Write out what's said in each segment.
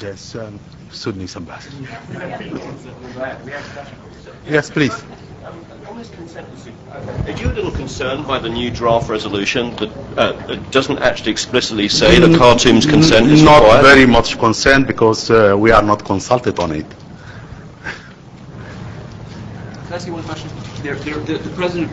Yes, Sudanese ambassador. Yes, please. Are you a little concerned by the new draft resolution that doesn't actually explicitly say that Khartoum's consent is required? Not very much concerned because we are not consulted on it. Can I ask you one question? The president.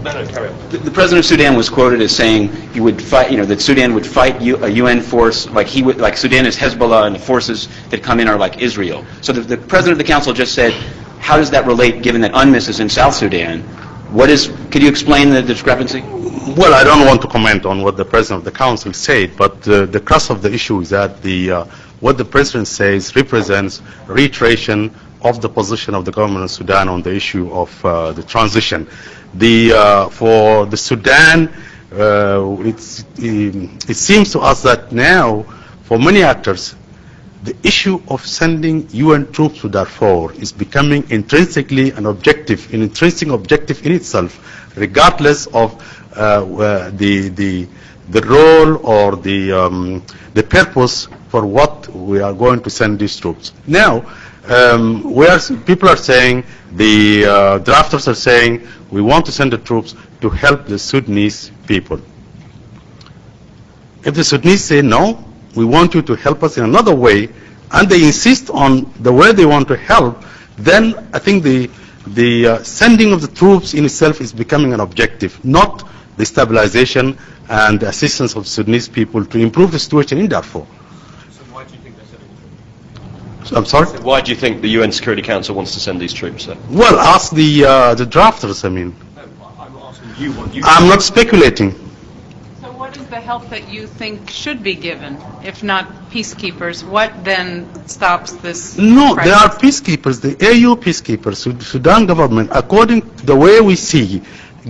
Carry on. The president of Sudan was quoted as saying he would fight. That Sudan would fight a UN force like Sudan is Hezbollah, and the forces that come in are like Israel. So the president of the council just said, how does that relate, given that UNMISS is in South Sudan? Could you explain the discrepancy? Well, I don't want to comment on what the president of the council said, but the crux of the issue is that what the president says represents reiteration of the position of the government of Sudan on the issue of the transition. For the Sudan, it seems to us that now, for many actors, the issue of sending UN troops to Darfur is becoming intrinsically an objective, an intrinsic objective in itself, regardless of the role or the purpose for what we are going to send these troops. Now, people are saying, the drafters are saying, we want to send the troops to help the Sudanese people. If the Sudanese say no, we want you to help us in another way, and they insist on the way they want to help, then I think the sending of the troops in itself is becoming an objective, not the stabilization and the assistance of Sudanese people to improve the situation in Darfur. So why do you think they're sending the troops? I'm sorry? Why do you think the UN Security Council wants to send these troops there? Well, ask the drafters, I mean. No, I'm asking you what you I'm not speculating. So what is the help that you think should be given, if not peacekeepers? What then stops this No, crisis? they are peacekeepers, the AU peacekeepers, Sudan government, according to the way we see,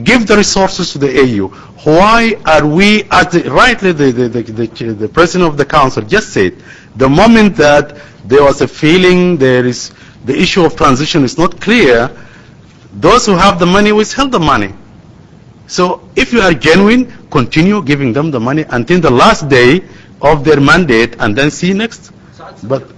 give the resources to the AU. Why are we, rightly the president of the council just said, the moment that there was a feeling the issue of transition is not clear, those who have the money withheld the money. So if you are genuine, continue giving them the money until the last day of their mandate and then see next. But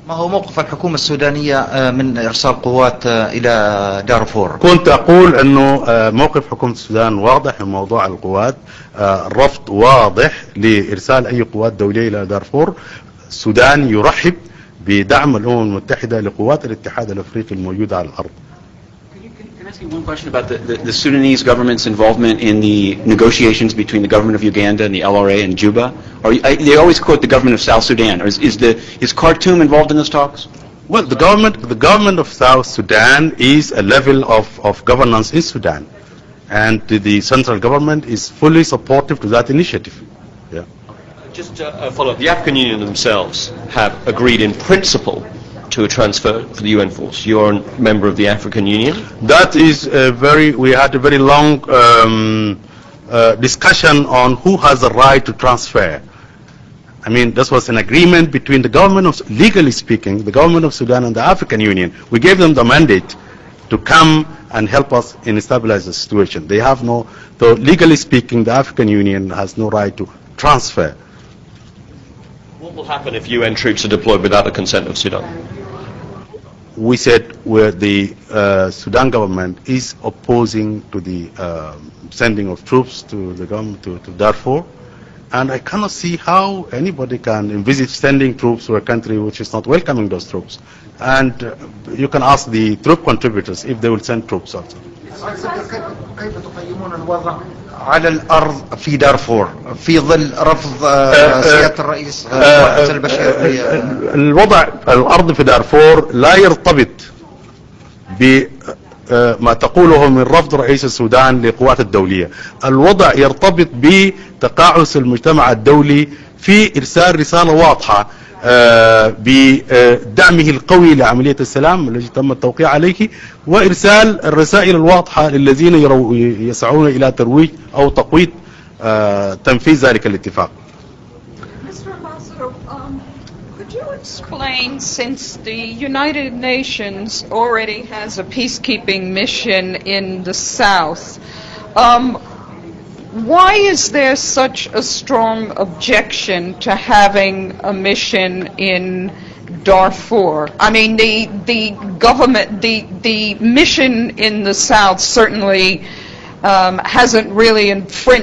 ما هو موقف الحكومة السودانية من إرسال قوات إلى دارفور؟ كنت أقول أنه موقف حكومة السودان واضح في موضوع القوات، رفض واضح لإرسال أي قوات دولية إلى دارفور. السودان يرحب بدعم الأمم المتحدة لقوات الاتحاد الأفريقي الموجودة على الأرض. Can I ask you one question about the Sudanese government's involvement in the negotiations between the government of Uganda and the LRA in Juba? They always quote the government of South Sudan. Is Khartoum involved in those talks? Well, the government of South Sudan is a level of governance in Sudan, and the central government is fully supportive to that initiative. Yeah. Just to follow up, the African Union themselves have agreed in principle to a transfer for the UN force. You're a member of the African Union. That is we had a very long discussion on who has the right to transfer. I mean, this was an agreement between the government of, legally speaking, the government of Sudan and the African Union. We gave them the mandate to come and help us in stabilize the situation. They have no, though legally speaking, the African Union has no right to transfer. What will happen if UN troops are deployed without the consent of Sudan? We said where the Sudan government is opposing to the sending of troops to the government to Darfur, and I cannot see how anybody can envisage sending troops to a country which is not welcoming those troops. And you can ask the troop contributors if they will send troops also. كيف تقيمون الوضع على الأرض في دارفور في ظل رفض سيادة الرئيس حسن البشير؟ الوضع الأرض في دارفور لا يرتبط بما تقوله من رفض رئيس السودان للقوات الدولية. الوضع يرتبط بتقاعس المجتمع الدولي في إرسال رسالة واضحة بدعمه القوي لعملية السلام التي تم التوقيع عليه، وإرسال الرسائل الواضحة للذين يسعون إلى ترويج أو تقويض تنفيذ ذلك الاتفاق. Mr. Ambassador, could you explain, since the United Nations already has a peacekeeping mission in the South, why is there such a strong objection to having a mission in Darfur? I mean, the government, the mission in the south certainly hasn't really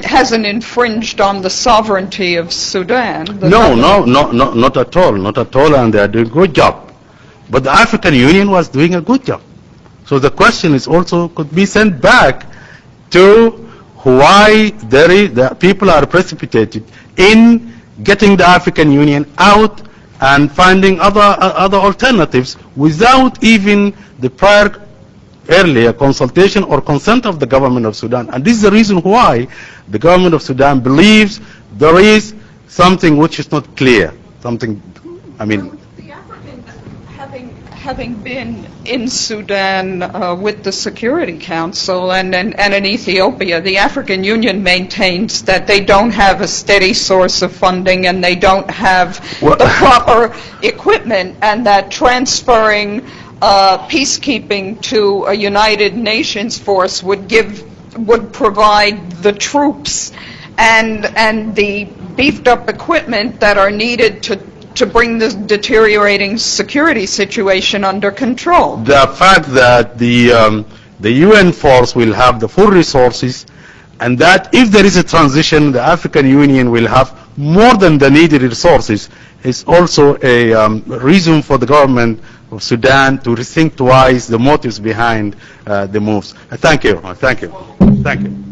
hasn't infringed on the sovereignty of Sudan. No, not at all, not at all, and they are doing a good job. But the African Union was doing a good job. So the question is also could be sent back to why the people are precipitated in getting the African Union out and finding other alternatives without even the prior earlier consultation or consent of the government of Sudan. And this is the reason why the government of Sudan believes there is something which is not clear. Something, I mean... The African, having been in Sudan with the Security Council and in Ethiopia, the African Union maintains that they don't have a steady source of funding and they don't have the proper equipment, and that transferring peacekeeping to a United Nations force would provide the troops and the beefed up equipment that are needed to bring the deteriorating security situation under control. The fact that the UN force will have the full resources, and that if there is a transition, the African Union will have more than the needed resources, is also a reason for the government of Sudan to rethink twice the motives behind the moves. Thank you. Thank you. Thank you.